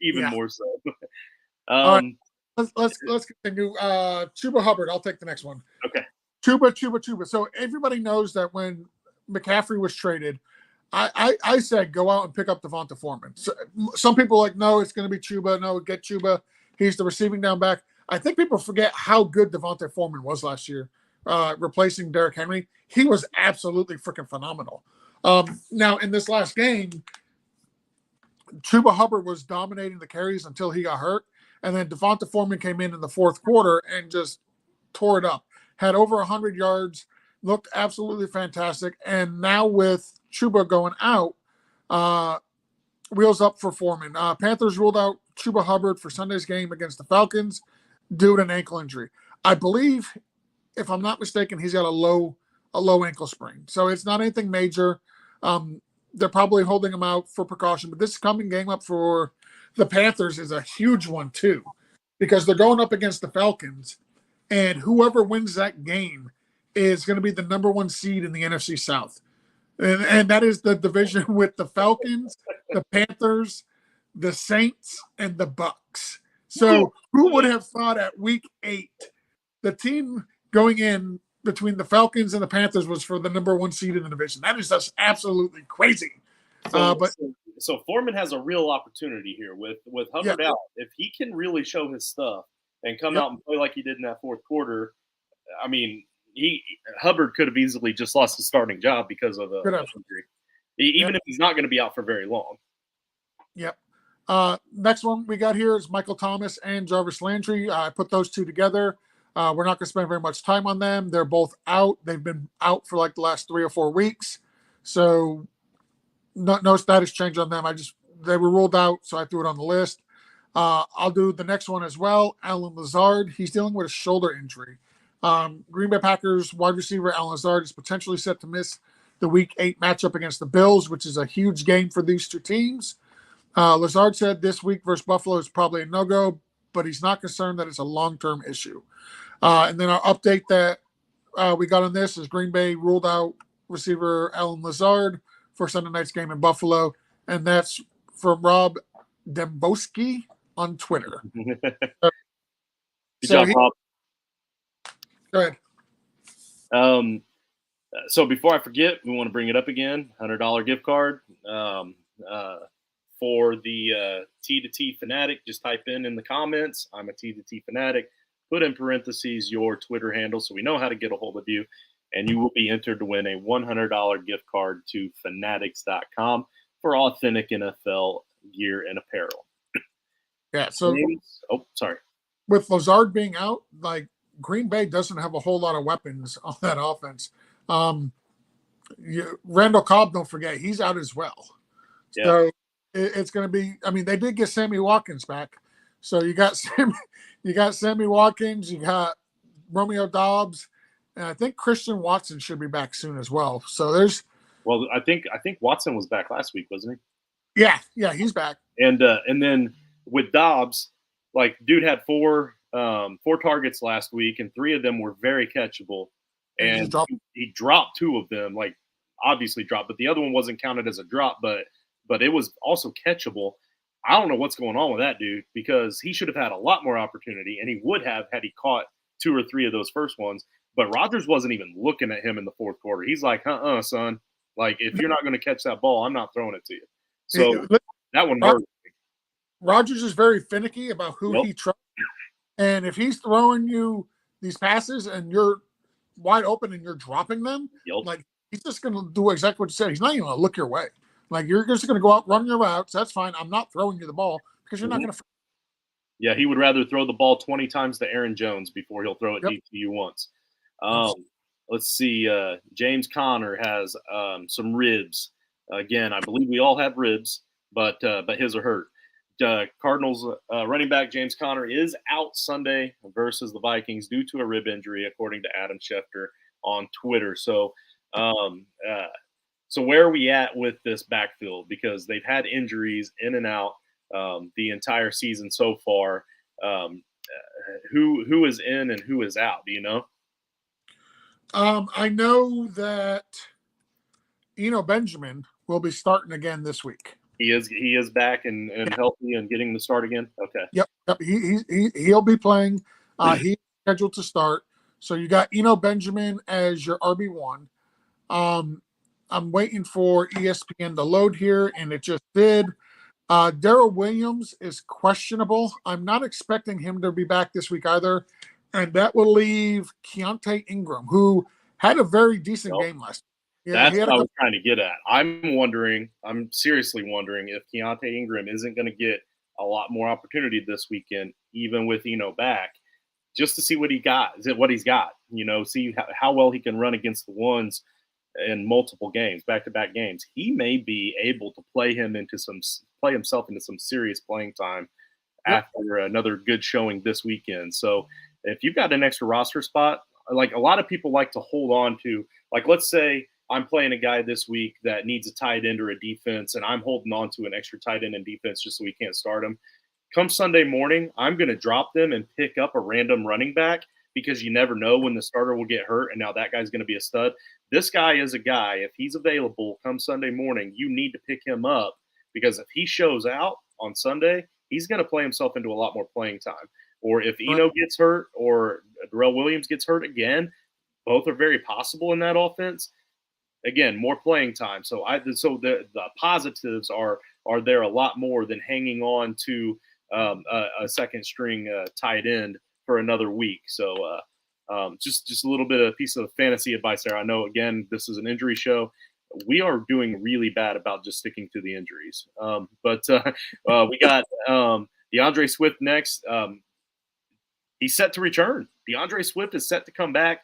even more so. All right. Let's continue. Chuba Hubbard, I'll take the next one. Okay. Chuba. So everybody knows that when McCaffrey was traded, I said go out and pick up Devonta Foreman. So, some people are like, no, it's going to be Chuba. No, get Chuba. He's the receiving down back. I think people forget how good Devonta Foreman was last year, replacing Derrick Henry. He was absolutely freaking phenomenal. Now, in this last game, Chuba Hubbard was dominating the carries until he got hurt. And then Devonta Foreman came in the 4th quarter and just tore it up. Had over 100 yards, looked absolutely fantastic. And now with Chuba going out, wheels up for Foreman. Panthers ruled out Chuba Hubbard for Sunday's game against the Falcons due to an ankle injury. I believe, if I'm not mistaken, he's got a low ankle sprain, so it's not anything major. They're probably holding him out for precaution, but this coming game up for the Panthers is a huge one too, because they're going up against the Falcons, and whoever wins that game is going to be the number 1 seed in the NFC South. And that is the division with the Falcons, the Panthers, the Saints, and the Bucks. So who would have thought at week 8, the team going in between the Falcons and the Panthers was for the number 1 seed in the division? That is just absolutely crazy. So Foreman has a real opportunity here with Hubbard out. If he can really show his stuff and come out and play like he did in that fourth quarter, I mean, Hubbard could have easily just lost his starting job because of the injury, even if he's not going to be out for very long. Yep. Next one we got here is Michael Thomas and Jarvis Landry. I put those two together. We're not going to spend very much time on them. They're both out. They've been out for like the last 3 or 4 weeks. So no status change on them. They were ruled out, so I threw it on the list. I'll do the next one as well. Allen Lazard. He's dealing with a shoulder injury. Green Bay Packers wide receiver Allen Lazard is potentially set to miss the Week 8 matchup against the Bills, which is a huge game for these two teams. Lazard said this week versus Buffalo is probably a no-go, but he's not concerned that it's a long-term issue. And then our update that we got on this is Green Bay ruled out receiver Allen Lazard for Sunday night's game in Buffalo, and that's from Rob Dembowski on Twitter. Good job, Rob. Go ahead. So before I forget, we want to bring it up again, $100 gift card for the T2T Fanatic. Just type in the comments, I'm a T2T Fanatic. Put in parentheses your Twitter handle so we know how to get a hold of you, and you will be entered to win a $100 gift card to fanatics.com for authentic NFL gear and apparel. Yeah, so sorry. With Lazard being out, like, Green Bay doesn't have a whole lot of weapons on that offense. Randall Cobb, don't forget, he's out as well. Yeah. So it's going to be. I mean, they did get Sammy Watkins back, so you got Sammy Watkins, you got Romeo Doubs, and I think Christian Watson should be back soon as well. So there's. Well, I think Watson was back last week, wasn't he? Yeah, he's back. And then with Doubs, like, dude had 4 targets last week, and 3 of them were very catchable. And he dropped 2 of them, like, obviously dropped, but the other one wasn't counted as a drop, but it was also catchable. I don't know what's going on with that dude, because he should have had a lot more opportunity, and he would have had he caught 2 or 3 of those first ones. But Rodgers wasn't even looking at him in the fourth quarter. He's like, son. Like, if you're not going to catch that ball, I'm not throwing it to you. So that one hurt. Rodgers is very finicky about who he trusts. And if he's throwing you these passes and you're wide open and you're dropping them, like, he's just going to do exactly what you said. He's not even going to look your way. Like, you're just going to go out, run your routes. That's fine. I'm not throwing you the ball because you're not going to. Yeah, he would rather throw the ball 20 times to Aaron Jones before he'll throw it deep to you once. Let's see. James Conner has some ribs. Again, I believe we all have ribs, but his are hurt. Cardinals running back James Conner is out Sunday versus the Vikings due to a rib injury, according to Adam Schefter on Twitter. So, so where are we at with this backfield? Because they've had injuries in and out the entire season so far. Who is in and who is out? Do you know? I know that Benjamin will be starting again this week. He is back and healthy and getting the start again. Okay. Yep. He'll be playing. He's scheduled to start. So you got Benjamin as your RB1. I'm waiting for ESPN to load here, and it just did. Darrell Williams is questionable. I'm not expecting him to be back this week either, and that will leave Keontae Ingram, who had a very decent game last. Yeah, that's what I was trying to get at. I'm seriously wondering if Keontae Ingram isn't going to get a lot more opportunity this weekend, even with back, just to see what he's got. See how well he can run against the ones in multiple games, back-to-back games. He may be able to play him into some play himself into some serious playing time Yep. after another good showing this weekend. So if you've got an extra roster spot, like a lot of people like to hold on to, like let's say I'm playing a guy this week that needs a tight end or a defense, and I'm holding on to an extra tight end and defense just so we can't start him. Come Sunday morning, I'm going to drop them and pick up a random running back because you never know when the starter will get hurt, and now that guy's going to be a stud. This guy is a guy, if he's available come Sunday morning, you need to pick him up because if he shows out on Sunday, he's going to play himself into a lot more playing time. Or if Eno gets hurt or Darrell Williams gets hurt again, both are very possible in that offense. Again, more playing time. So the positives are there a lot more than hanging on to a second string tight end for another week. So just a little bit of a piece of fantasy advice there. I know, again, this is an injury show. We are doing really bad about just sticking to the injuries. But we got DeAndre Swift next. He's set to return. DeAndre Swift is set to come back.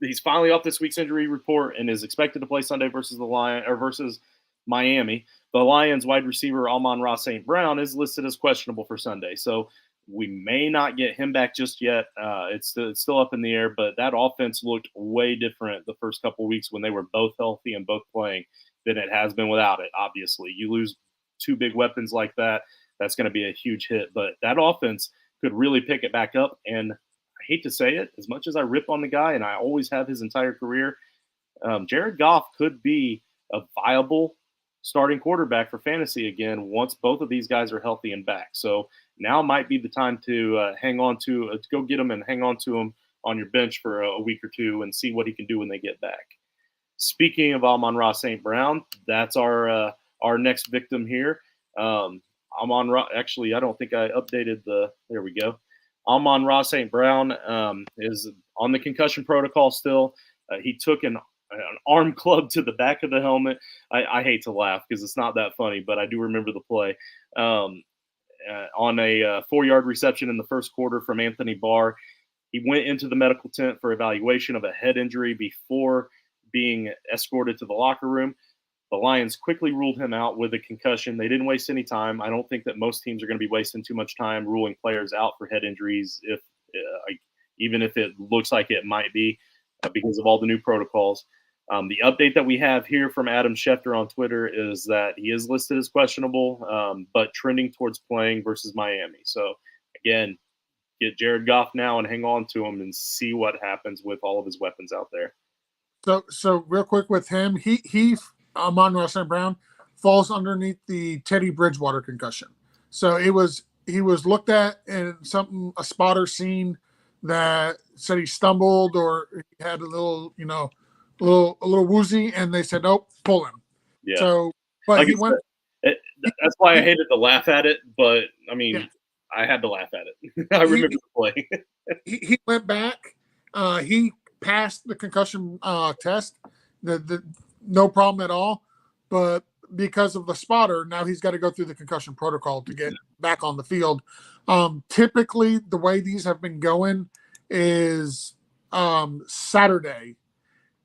He's finally off this week's injury report and is expected to play Sunday versus versus Miami. The Lions wide receiver Amon-Ra St. Brown is listed as questionable for Sunday, so we may not get him back just yet. It's still up in the air, but that offense looked way different the first couple of weeks when they were both healthy and both playing than it has been without it. Obviously, you lose two big weapons like that, that's going to be a huge hit. But that offense could really pick it back up. And I hate to say it, as much as I rip on the guy, and I always have his entire career, Jared Goff could be a viable starting quarterback for fantasy again once both of these guys are healthy and back. So now might be the time to hang on to go get him and hang on to him on your bench for a week or two and see what he can do when they get back. Speaking of Amon-Ra St. Brown, that's our next victim here. Amon-Ra, actually, I don't think I updated there we go. Amon-Ra St. Brown is on the concussion protocol still. He took an arm club to the back of the helmet. I hate to laugh because it's not that funny, but I do remember the play. On a 4-yard reception in the first quarter from Anthony Barr, he went into the medical tent for evaluation of a head injury before being escorted to the locker room. The Lions quickly ruled him out with a concussion. They didn't waste any time. I don't think that most teams are going to be wasting too much time ruling players out for head injuries, even if it looks like it might be because of all the new protocols. The update that we have here from Adam Schefter on Twitter is that he is listed as questionable, but trending towards playing versus Miami. So, again, get Jared Goff now and hang on to him and see what happens with all of his weapons out there. So real quick with him, he Amon-Ra St. Brown falls underneath the Teddy Bridgewater concussion. So he was looked at and a spotter seen that said he stumbled or he had a little woozy, and they said, nope, pull him. Yeah. So, but like he went. That's why I hated to laugh at it, but I mean, yeah. I had to laugh at it. I remember the play. he went back. He passed the concussion test. The no problem at all. But because of the spotter, now he's got to go through the concussion protocol to get back on the field. Typically, the way these have been going is Saturday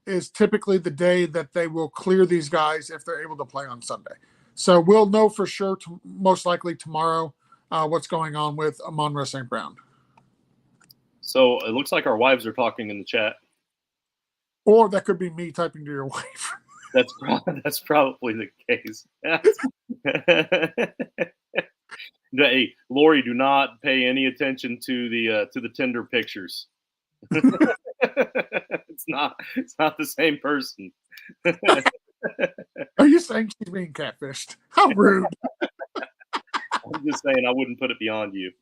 is typically the day that they will clear these guys if they're able to play on Sunday. So we'll know for sure, most likely tomorrow, what's going on with Amon-Ra St. Brown. So it looks like our wives are talking in the chat. Or that could be me typing to your wife. That's probably the case. Hey, Lori, do not pay any attention to the Tinder pictures. It's not the same person. Are you saying she's being catfished? How rude. I'm just saying I wouldn't put it beyond you.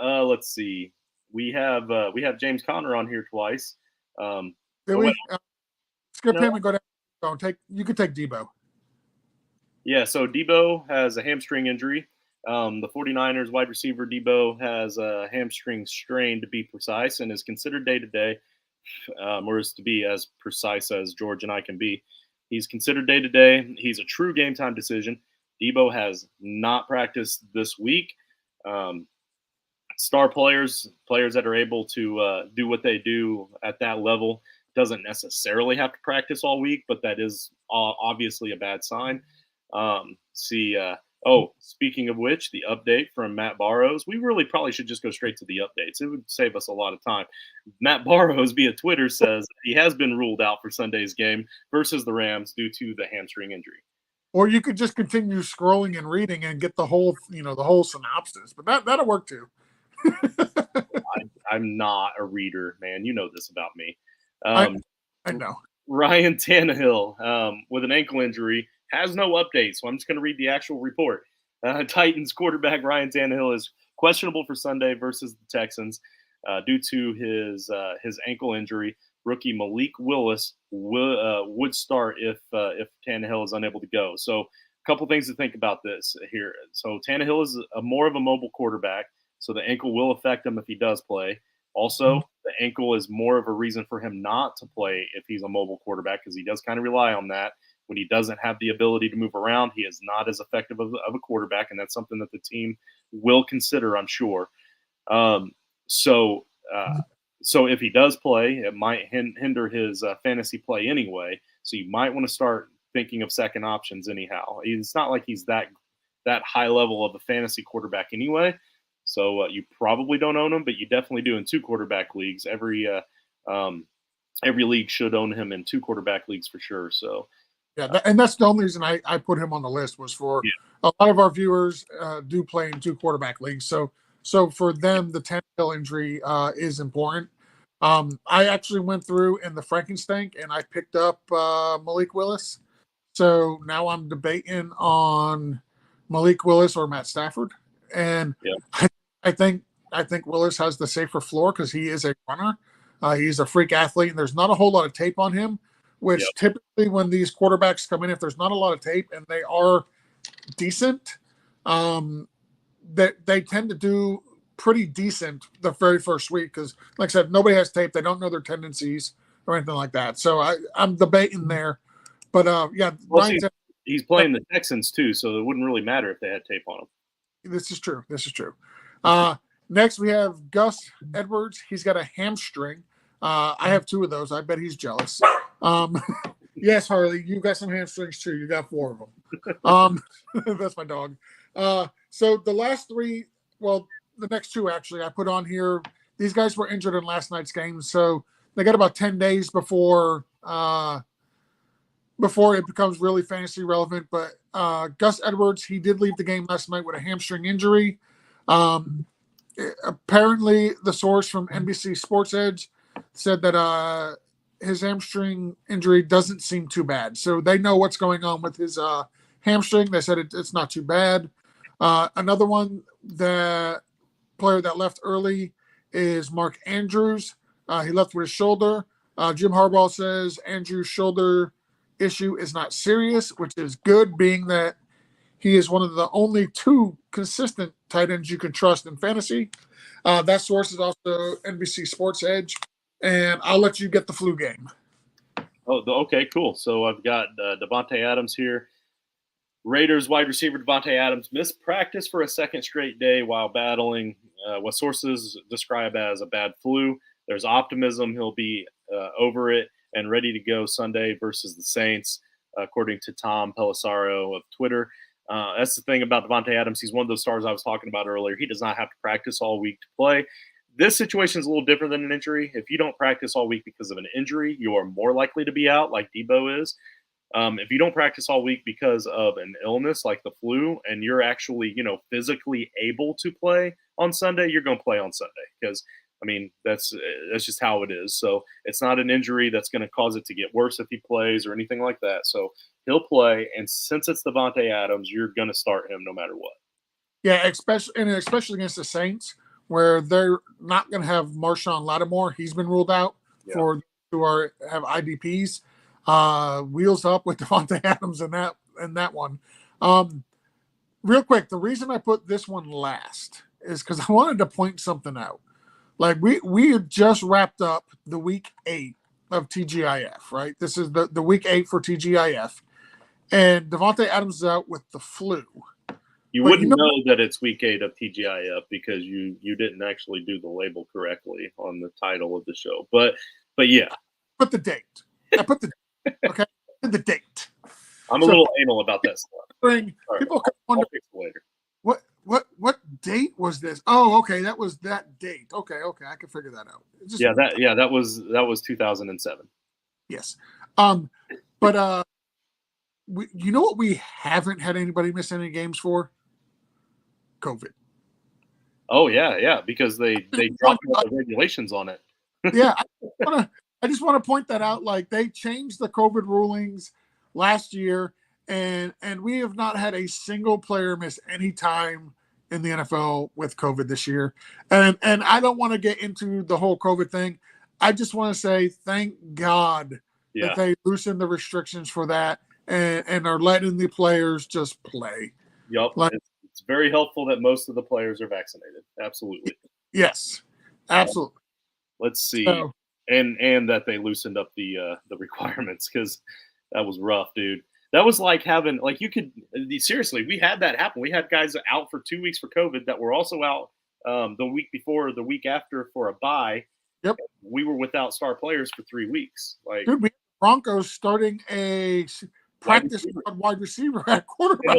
Let's see. We have James Conner on here twice. Skip him and go down. You could take Debo. Yeah, so Debo has a hamstring injury. The 49ers wide receiver Debo has a hamstring strain, to be precise, and is considered day-to-day, or is to be as precise as George and I can be. He's considered day-to-day. He's a true game-time decision. Debo has not practiced this week. Star players that are able to do what they do at that level, doesn't necessarily have to practice all week, but that is obviously a bad sign. Speaking of which, the update from Matt Barrows. We really probably should just go straight to the updates. It would save us a lot of time. Matt Barrows via Twitter says he has been ruled out for Sunday's game versus the Rams due to the hamstring injury. Or you could just continue scrolling and reading and get the whole, the whole synopsis. But that'll work too. I'm not a reader, man. You know this about me. I know. Ryan Tannehill with an ankle injury has no update, so I'm just going to read the actual report. Titans quarterback Ryan Tannehill is questionable for Sunday versus the Texans due to his ankle injury. Rookie Malik Willis would start if Tannehill is unable to go. So a couple things to think about this here. So Tannehill is more of a mobile quarterback, so the ankle will affect him if he does play. Also, the ankle is more of a reason for him not to play if he's a mobile quarterback because he does kind of rely on that. When he doesn't have the ability to move around, he is not as effective of a quarterback, and that's something that the team will consider, I'm sure. So if he does play, it might hinder his fantasy play anyway. So you might want to start thinking of second options anyhow. It's not like he's that high level of a fantasy quarterback anyway. So you probably don't own him, but you definitely do in 2 quarterback leagues. Every league should own him in 2 quarterback leagues for sure. So. Yeah, and that's the only reason I put him on the list was for a lot of our viewers do play in 2 quarterback leagues. So for them, the Tannehill injury is important. I actually went through in the Frankenstein and I picked up Malik Willis. So now I'm debating on Malik Willis or Matt Stafford. And I think Willis has the safer floor because he is a runner. He's a freak athlete, and there's not a whole lot of tape on him. Which typically when these quarterbacks come in, if there's not a lot of tape and they are decent, they tend to do pretty decent the very first week because, like I said, nobody has tape. They don't know their tendencies or anything like that. So I'm debating there. But, well, he's playing the Texans too, so it wouldn't really matter if they had tape on him. This is true. Next, we have Gus Edwards. He's got a hamstring. I have 2 of those. I bet he's jealous. Yes, Harley, you got some hamstrings too. You got 4 of them. That's my dog. So the last 3, well, the next 2 actually, I put on here. These guys were injured in last night's game, so they got about 10 days before it becomes really fantasy relevant. But Gus Edwards, he did leave the game last night with a hamstring injury. Apparently, the source from NBC Sports Edge said that his hamstring injury doesn't seem too bad. So they know what's going on with his hamstring. They said it's not too bad. Another one, the player that left early is Mark Andrews. He left with his shoulder. Jim Harbaugh says Andrews' shoulder issue is not serious, which is good, being that he is one of the only 2 consistent tight ends you can trust in fantasy. That source is also NBC Sports Edge. And I'll let you get the flu game. Oh, okay, cool. So I've got Devontae Adams here. Raiders wide receiver Devontae Adams missed practice for a second straight day while battling what sources describe as a bad flu. There's optimism he'll be over it and ready to go Sunday versus the Saints, according to Tom Pelissaro of Twitter. That's the thing about Devontae Adams. He's one of those stars I was talking about earlier. He does not have to practice all week to play. This situation is a little different than an injury. If you don't practice all week because of an injury, you are more likely to be out, like Debo is. If you don't practice all week because of an illness like the flu, and you're actually, physically able to play on Sunday, you're going to play on Sunday because, that's just how it is. So it's not an injury that's going to cause it to get worse if he plays or anything like that. So he'll play, and since it's Devontae Adams, you're going to start him no matter what. Yeah, especially against the Saints, where they're not going to have Marshawn Lattimore. He's been ruled out for who have IDPs. Wheels up with Devontae Adams in that one. Real quick, the reason I put this one last is because I wanted to point something out. Like we had just wrapped up the week 8 of TGIF, right? This is the week 8 for TGIF, and Devontae Adams is out with the flu. You wouldn't know that it's week 8 of TGIF because you didn't actually do the label correctly on the title of the show. But yeah. Put the date. I put the okay. The date. I'm a little anal about that stuff. People can wonder later. What date was this? Oh, okay, that was that date. Okay, I can figure that out. That was 2007. Yes, but you know what we haven't had anybody miss any games for? COVID. Oh yeah, because they dropped the regulations on it. Yeah, I just want to point that out. Like, they changed the COVID rulings last year, and we have not had a single player miss any time in the NFL with COVID this year. And I don't want to get into the whole COVID thing. I just want to say thank God that they loosened the restrictions for that and are letting the players just play. Yep. Like, it's very helpful that most of the players are vaccinated. Absolutely. Yes, absolutely. Let's see. And that they loosened up the requirements, because that was rough, dude. That was like having, like, you could seriously, we had that happen. We had guys out for 2 weeks for COVID that were also out the week before or the week after for a bye. Yep. We were without star players for 3 weeks. Like, dude, we had Broncos starting a practice wide receiver at quarterback.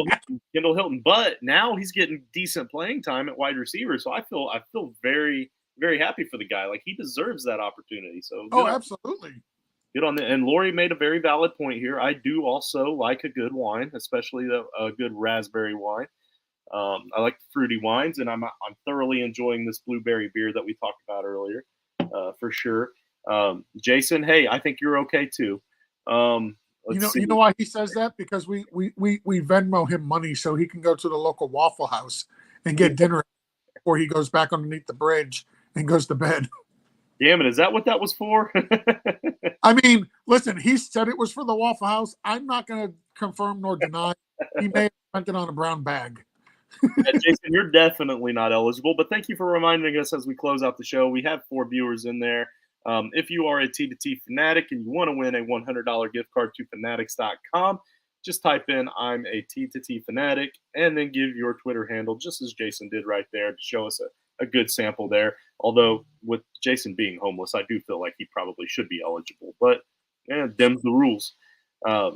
Kendall Hilton, but now he's getting decent playing time at wide receiver. So I feel very, very happy for the guy. Like, he deserves that opportunity. So absolutely. Good on that. And Lori made a very valid point here. I do also like a good wine, especially a good raspberry wine. I like the fruity wines, and I'm thoroughly enjoying this blueberry beer that we talked about earlier, for sure. Jason, hey, I think you're okay too. You know why he says that? Because we Venmo him money so he can go to the local Waffle House and get dinner before he goes back underneath the bridge and goes to bed. Damn it, is that what that was for? I mean, listen, he said it was for the Waffle House. I'm not going to confirm nor deny. He may have spent it on a brown bag. Jason, you're definitely not eligible, but thank you for reminding us as we close out the show. We have 4 viewers in there. If you are a T2T fanatic and you want to win a $100 gift card to fanatics.com, just type in "I'm a T2T fanatic" and then give your Twitter handle, just as Jason did right there, to show us a good sample there. Although with Jason being homeless, I do feel like he probably should be eligible, but them's the rules. I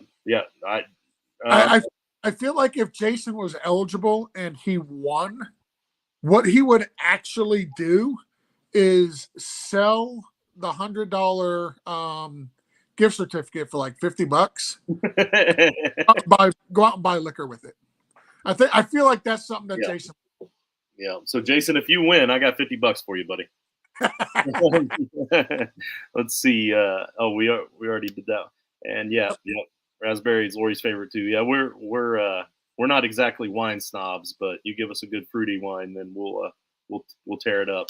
feel like if Jason was eligible and he won, what he would actually do is sell the $100 gift certificate for like $50. Go out and buy liquor with it. I feel like that's something that Jason. Yeah. So Jason, if you win, I got $50 for you, buddy. Let's see. We already did that. And raspberry is Lori's favorite too. Yeah, we're not exactly wine snobs, but you give us a good fruity wine, then we'll tear it up.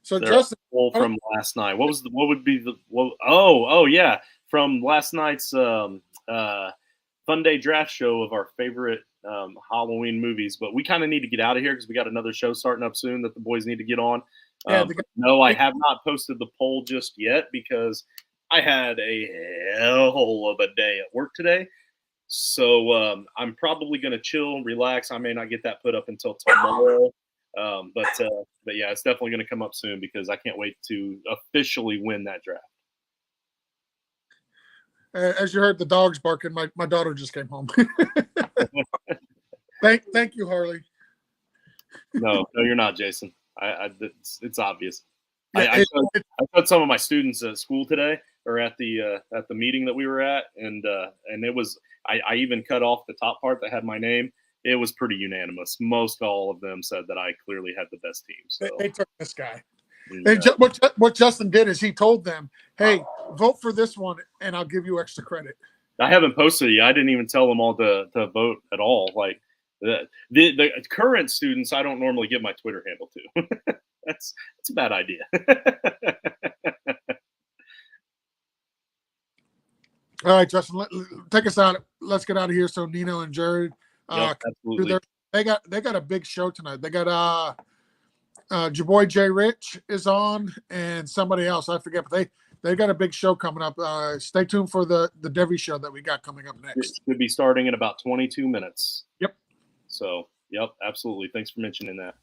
So Justin, from last night. From last night's Fun Day draft show of our favorite Halloween movies. But we kind of need to get out of here because we got another show starting up soon that the boys need to get on. No, I have not posted the poll just yet because I had a hell of a day at work today. So I'm probably going to chill and relax. I may not get that put up until tomorrow. But yeah, it's definitely going to come up soon because I can't wait to officially win that draft. As you heard the dogs barking, my daughter just came home. Thank you, Harley. No, you're not, Jason. It's obvious. I showed some of my students at school today, or at the meeting that we were at, and it was I even cut off the top part that had my name. It was pretty unanimous. Most all of them said that I clearly had the best team. So they took this guy. What Justin did is he told them, "Hey, vote for this one, and I'll give you extra credit." I haven't posted it yet. I didn't even tell them all to vote at all. Like the current students, I don't normally give my Twitter handle to. That's a bad idea. All right, Justin, take us out. Let's get out of here. So Nino and Jared, absolutely. They got a big show tonight. They got your boy Jay Rich is on, and somebody else I forget, but they got a big show coming up. Stay tuned for the Devi show that we got coming up next. It should be starting in about 22 minutes. Yep. So, absolutely. Thanks for mentioning that.